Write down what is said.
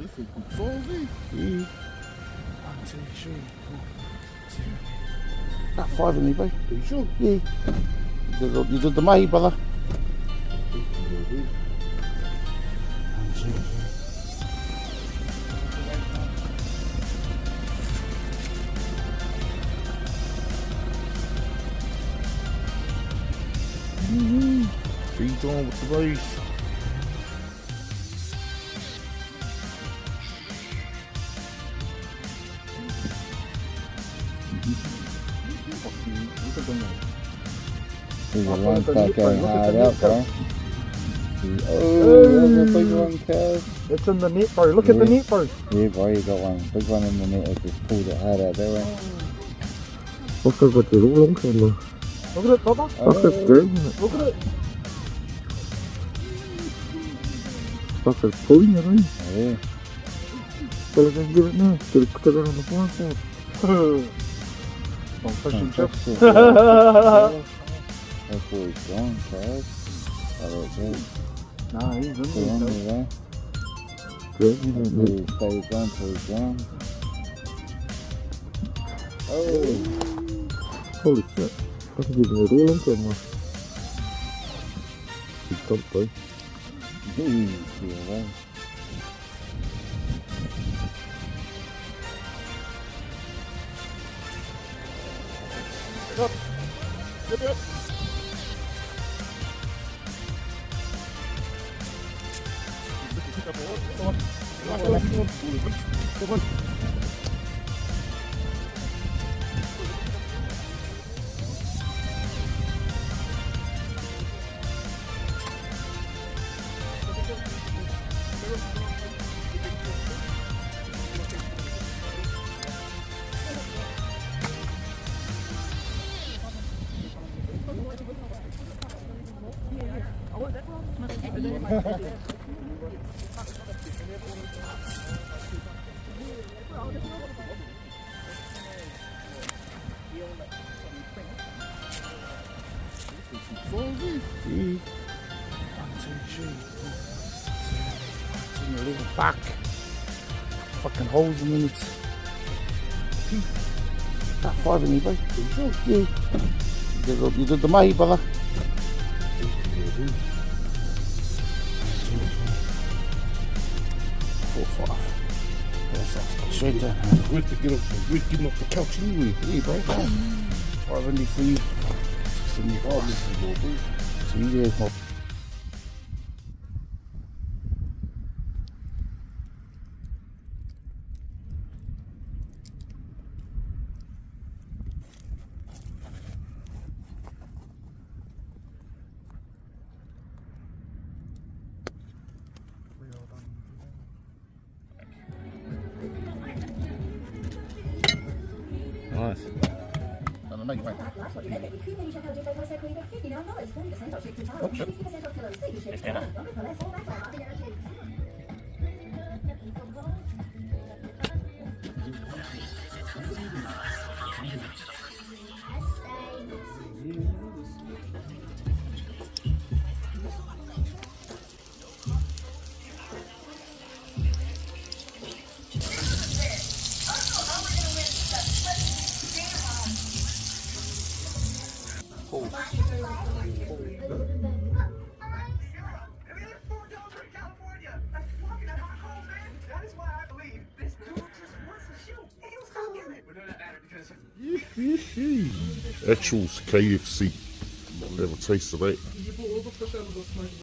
this is good size, eh? Yeah. 1, 2, 3, 4, 0. About 5 in there, bro. Are you sure? Yeah. You did the May, brother. 1, 2, 3. Feed on with the race. There's a one start going hard out, bro. Oh, there's a big one, Kev. It's in the net, bro. Look at the net, bro. Yeah, bro, you got one. Big one in the net. I just pulled it hard out that way. What's up with the long camera? Look at it, Papa. Look at it, dragging it. Look at it. Fuck, it's pulling it, eh? Yeah. Well, I can give it now. Get it on the fly side. I'm fishing chips. That's where he's gone, Kev. I like that. Nah, he's in Stay on there. there, Dragging it. bro. Stay down till he's gone. Oh. Holy shit. I can give it all on camera. He's dumped, bro. Yeah, right. Back. Fucking holes in it. About 5 in there, bro. Yeah. You did the May, brother. 4, 5. That's straight down. We're getting off the couch anyway. Yeah, bro. 5 for you. 75. 3 years more. Nice. I don't know, you might. Actual KFC. Have a taste of that.